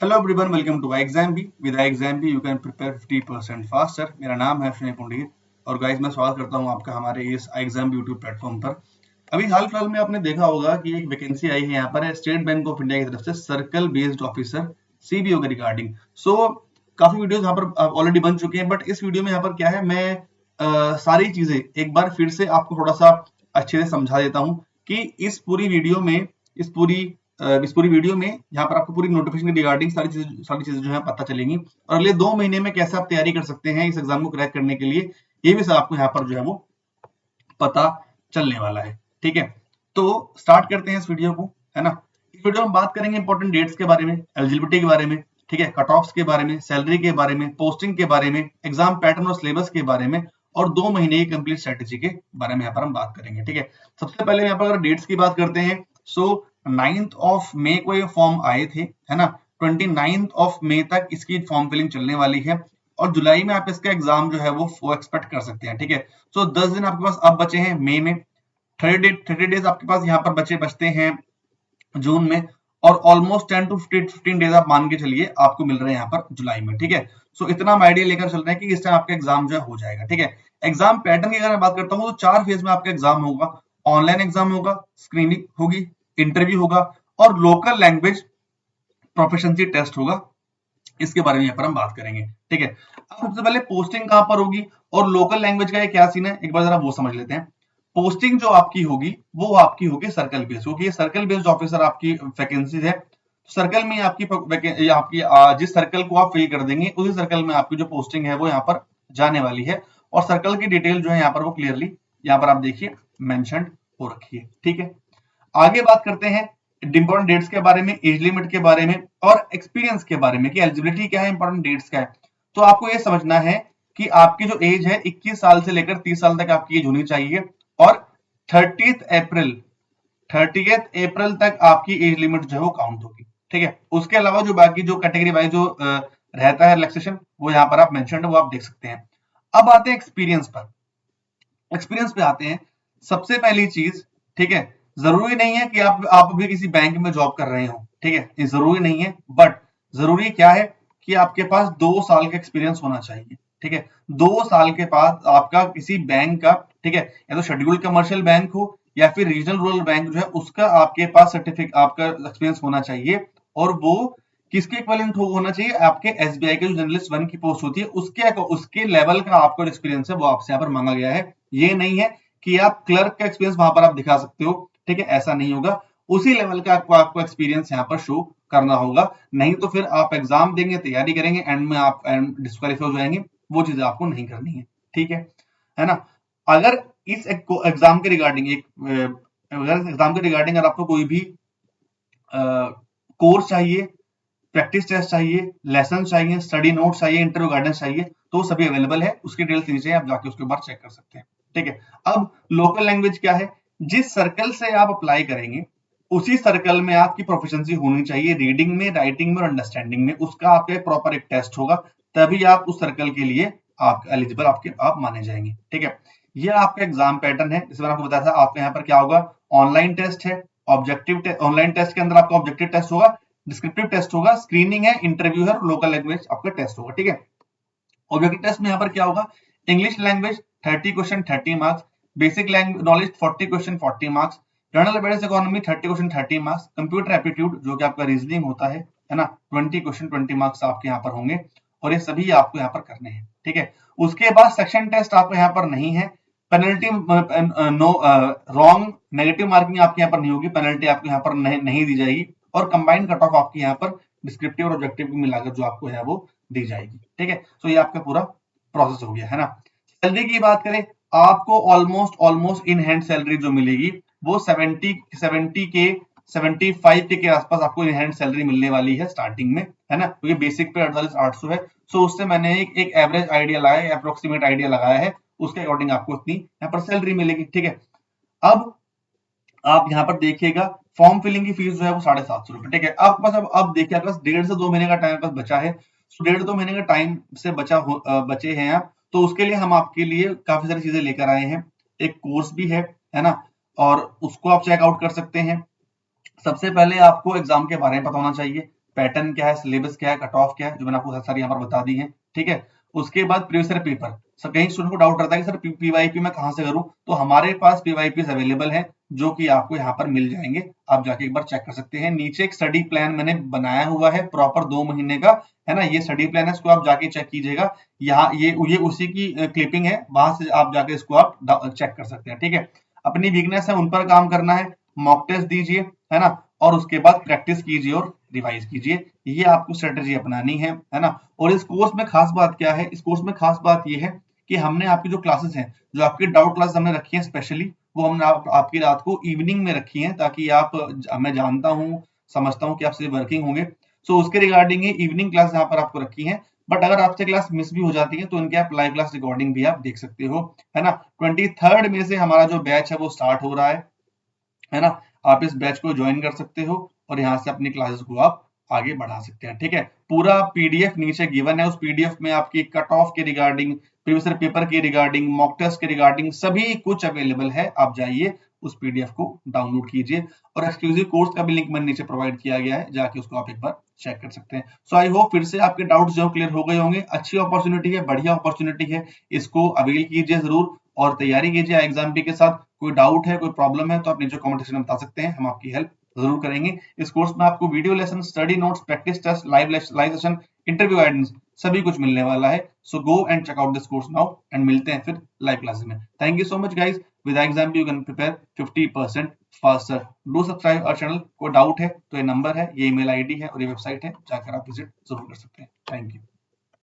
Hello everyone, welcome to iExamB। With iExamB you can prepare 50% faster. मेरा नाम है अश्विनी पुंडीर और गाइस मैं स्वागत करता हूं आपका हमारे इस iExamB यूट्यूब प्लेटफॉर्म पर। अभी हाल फिलहाल में आपने देखा होगा कि एक वैकेंसी आई है यहाँ पर स्टेट बैंक ऑफ इंडिया की तरफ से सर्कल बेस्ड ऑफिसर सीबीओ के रिगार्डिंग। काफी वीडियोस यहाँ पर ऑलरेडी बन चुके हैं, बट इस वीडियो में यहाँ पर क्या है, मैं सारी चीजें एक बार फिर से आपको थोड़ा सा अच्छे से समझा देता हूँ कि इस पूरी वीडियो में इस पूरी वीडियो में यहाँ पर आपको पूरी नोटिफिकेशन के रिगार्डिंग सारी चीजें जो है पता चलेंगी और अगले 2 महीने में कैसे आप तैयारी कर सकते हैं इस एग्जाम को क्रैक करने के लिए, ये भी सब आपको यहाँ पर जो है वो पता चलने वाला है। ठीक है, तो स्टार्ट करते हैं इस वीडियो को, है ना। इस वीडियो में बात करेंगे इंपॉर्टेंट डेट्स के बारे में, एलिजिबिलिटी के बारे में, ठीक है, कट ऑफ्स के बारे में, सैलरी के बारे में, पोस्टिंग के बारे में, एग्जाम पैटर्न और सिलेबस के बारे में और 2 महीने की कंप्लीट स्ट्रेटेजी के बारे में यहाँ पर हम बात करेंगे। ठीक है, सबसे पहले यहाँ पर अगर डेट्स की बात करते हैं, सो 9th ऑफ मई को ये फॉर्म आए थे, है ना। 29th ऑफ मई तक इसकी फॉर्म फिलिंग चलने वाली है और जुलाई में आप इसका एग्जाम जो है वो एक्सपेक्ट कर सकते हैं। ठीक है, सो 10 दिन आपके पास अब बचे हैं मई में, 30 डेज आपके पास यहाँ पर बचते हैं जून में और ऑलमोस्ट 10 to 15 डेज आप मान के चलिए आपको मिल रहे हैं यहाँ पर जुलाई में। ठीक है, सो इतना हम आइडिया लेकर चल रहे हैं कि इस टाइम आपका एग्जाम जो है हो जाएगा। ठीक है, एग्जाम पैटर्न की अगर मैं बात करता हूँ तो 4 फेज में आपका एग्जाम होगा। ऑनलाइन एग्जाम होगा, स्क्रीनिंग होगी, इंटरव्यू होगा और लोकल लैंग्वेज प्रोफिशिएंसी टेस्ट होगा। इसके बारे में यहाँ पर हम बात करेंगे। ठीक है, अब सबसे पहले पोस्टिंग कहां पर होगी और लोकल लैंग्वेज का ये क्या सीन है, एक बार जरा वो समझ लेते हैं। पोस्टिंग जो आपकी होगी वो आपकी होगी सर्कल बेस्ड, क्योंकि ये सर्कल बेस्ड ऑफिसर आपकी वैकेंसी है। सर्कल में आपकी जिस सर्कल को आप फिल कर देंगे उसी सर्कल में आपकी जो पोस्टिंग है वो यहाँ पर जाने वाली है और सर्कल की डिटेल जो है यहाँ पर वो क्लियरली यहाँ पर आप देखिए मेंशन हो रखी है। ठीक है, आगे बात करते हैं इंपॉर्टेंट डेट्स के बारे में, एज लिमिट के बारे में और एक्सपीरियंस के बारे में कि एलिजिबिलिटी क्या है, इंपॉर्टेंट डेट्स क्या है। तो आपको ये समझना है कि आपकी जो एज है 21 साल से लेकर 30 साल तक आपकी एज होनी चाहिए और 30th अप्रैल तक आपकी एज लिमिट जो है वो काउंट होगी। ठीक है, उसके अलावा जो बाकी जो कैटेगरी वाइज जो रहता है रिलैक्सेशन वो यहाँ पर आप मेंशन है वो आप देख सकते हैं। अब आते हैं एक्सपीरियंस पर। एक्सपीरियंस पे आते हैं। सबसे पहली चीज, ठीक है, जरूरी नहीं है कि आप भी किसी बैंक में जॉब कर रहे हो। ठीक है, ये जरूरी नहीं है, बट जरूरी क्या है कि आपके पास 2 साल का एक्सपीरियंस होना चाहिए। ठीक है, 2 साल के बाद आपका किसी बैंक का, ठीक है, या तो शेड्यूल्ड कमर्शियल बैंक हो या फिर रीजनल रूरल बैंक जो है उसका आपके पास सर्टिफिकेट आपका एक्सपीरियंस होना चाहिए और वो किसके इक्विवेलेंट होना चाहिए, आपके एसबीआई के जो जर्नलिस्ट 1 की पोस्ट होती है उसके लेवल का आपका एक्सपीरियंस है वो आपसे यहाँ पर मांगा गया है। ये नहीं है कि आप क्लर्क का एक्सपीरियंस वहां पर आप दिखा सकते हो। ठीक है, ऐसा नहीं होगा, उसी लेवल का आपको एक्सपीरियंस यहाँ पर शो करना होगा, नहीं तो फिर आप एग्जाम देंगे, तैयारी करेंगे, एंड में आप डिस्क्वालीफाई हो जाएंगे। वो चीजें आपको नहीं करनी है। ठीक है ना। अगर इस एग्जाम के रिगार्डिंग अगर आपको कोई भी कोर्स चाहिए, प्रैक्टिस टेस्ट चाहिए, लेसन चाहिए, स्टडी नोट चाहिए, इंटरव्यू गाइडेंस चाहिए, तो सभी अवेलेबल है। उसकी डिटेल्स नीचे आप जाके उसके बाद चेक कर सकते हैं। ठीक है, अब लोकल लैंग्वेज क्या है, जिस सर्कल से आप अप्लाई करेंगे उसी सर्कल में आपकी प्रोफिशिएंसी होनी चाहिए रीडिंग में, राइटिंग में और अंडरस्टैंडिंग में। उसका आपका प्रॉपर एक टेस्ट होगा, तभी आप उस सर्कल के लिए आप एलिजिबल आप माने जाएंगे। ठीक है, ये आपका एग्जाम पैटर्न है। इस बार आपको बताया था आपके यहाँ पर क्या होगा, ऑनलाइन टेस्ट है, ऑनलाइन टेस्ट के अंदर आपका ऑब्जेक्टिव टेस्ट होगा, डिस्क्रिप्टिव टेस्ट होगा, स्क्रीनिंग है, इंटरव्यू है, लोकल लैंग्वेज आपका टेस्ट होगा। ठीक है, ऑब्जेक्टिव टेस्ट में यहाँ पर क्या होगा, English language 30 question 30 marks, basic language knowledge 40 question 40 marks, general awareness economy 30 question 30 marks, computer aptitude जो कि आपका रीजनिंग होता है ना, 20 क्वेश्चन 20 मार्क्स आपके यहाँ पर होंगे और ये सभी आपको यहाँ पर करने हैं। ठीक है, उसके बाद सेक्शन टेस्ट आपको यहाँ पर नहीं है, penalty no wrong negative marking आपके यहाँ पर नहीं होगी, पेनल्टी आपको यहाँ पर नहीं दी जाएगी और कंबाइंड कट ऑफ आपकी यहाँ पर डिस्क्रिप्टिव और ऑब्जेक्टिव मिलाकर जो आपको है वो दी जाएगी। ठीक है, तो ये आपका पूरा प्रोसेस हो गया, है ना। सैलरी की बात करें, आपको ऑलमोस्ट इन हैंड सैलरी जो मिलेगी वो 70 के 75 के आसपास आपको इन हैंड सैलरी मिलने वाली है स्टार्टिंग में, है ना, क्योंकि बेसिक पे 48,800 है। सो उससे मैंने एक एवरेज आइडिया लगाया, अप्रोक्सीमेट आइडिया लगाया है, उसके अकॉर्डिंग आपको इतनी यहाँ पर सैलरी मिलेगी। ठीक है, अब आप यहाँ पर देखिएगा फॉर्म फिलिंग की फीस जो है वो 750 रुपए। ठीक है, अब बस अब देखिए आपके पास 1.5 से 2 महीने का टाइम बचा है। 1.5 2 महीने का टाइम से बचे हैं आप, तो उसके लिए हम आपके लिए काफी सारी चीजें लेकर आए हैं। एक कोर्स भी है ना, और उसको आप चेकआउट कर सकते हैं। सबसे पहले आपको एग्जाम के बारे में पता होना चाहिए, पैटर्न क्या है, सिलेबस क्या है, कट ऑफ क्या है, जो मैंने आपको सारी यहाँ पर बता दी है। ठीक है, उसके बाद प्रीवियस ईयर पेपर। सर कहीं स्टूडेंट को डाउट रहता है कि सर पीवाईपी मैं कहाँ से करूँ, तो हमारे पास पीवाईपी अवेलेबल है जो कि आपको यहाँ पर मिल जाएंगे, आप जाके एक बार चेक कर सकते हैं। नीचे एक स्टडी प्लान मैंने बनाया हुआ है प्रॉपर 2 महीने का, है ना, ये स्टडी प्लान है, इसको आप जाके चेक कीजिएगा। यहाँ ये उसी की क्लिपिंग है, वहां से आप जाके इसको आप चेक कर सकते हैं। ठीक है, अपनी वीकनेस है उन पर काम करना है, मॉक टेस्ट दीजिए, है ना, और उसके बाद प्रैक्टिस कीजिए और रिवाइज कीजिए, ये आपको स्ट्रेटेजी अपनानी है ना। और इस कोर्स में खास बात क्या है, इस कोर्स में खास बात ये है कि हमने आपकी जो क्लासेस हैं, जो आपकी डाउट क्लास हमने रखी है स्पेशली, वो हमने आपकी रात को इवनिंग में रखी है, ताकि आप, मैं जानता हूँ, समझता हूँ कि आप सभी वर्किंग होंगे, सो उसके रिगार्डिंग ये इवनिंग क्लास यहाँ पर आपको रखी है। बट अगर आपसे क्लास मिस भी हो जाती है तो इनके आप लाइव क्लास रिकॉर्डिंग भी आप देख सकते हो, है ना। 23 में से हमारा जो बैच है वो स्टार्ट हो रहा है ना, आप इस बैच को ज्वाइन कर सकते हो और यहाँ से अपनी क्लासेस को आप आगे बढ़ा सकते हैं। ठीक है, पूरा पीडीएफ नीचे गिवन है, उस पीडीएफ में आपकी कट ऑफ के रिगार्डिंग, प्रीवियस ईयर पेपर के रिगार्डिंग, मॉक टेस्ट के रिगार्डिंग सभी कुछ अवेलेबल है। आप जाइए उस पीडीएफ को डाउनलोड कीजिए, और एक्सक्लूसिव कोर्स का भी लिंक मैंने नीचे प्रोवाइड किया गया है, जाके उसको आप एक बार चेक कर सकते हैं। सो आई होप फिर से आपके डाउट्स जो क्लियर हो गए होंगे। अच्छी अपॉर्चुनिटी है, बढ़िया अपॉर्चुनिटी है, इसको अवेल कीजिए जरूर और तैयारी कीजिए एग्जाम के साथ। कोई डाउट है, कोई प्रॉब्लम है, तो आप नीचे कमेंट सेक्शन में बता सकते हैं, हम आपकी हेल्प जरूर करेंगे। इस कोर्स में आपको video lesson, study notes, practice test, live session, interview guidance सभी कुछ मिलने वाला है। So go and check out this course now and मिलते हैं फिर लाइव क्लासेस में। Thank you so much guys, with exam you can prepare 50% faster. Do subscribe our channel. कोई डाउट है तो ये नंबर है, ये ईमेल आईडी है और ये वेबसाइट है, जाकर आप विजिट जरूर कर सकते हैं। Thank you.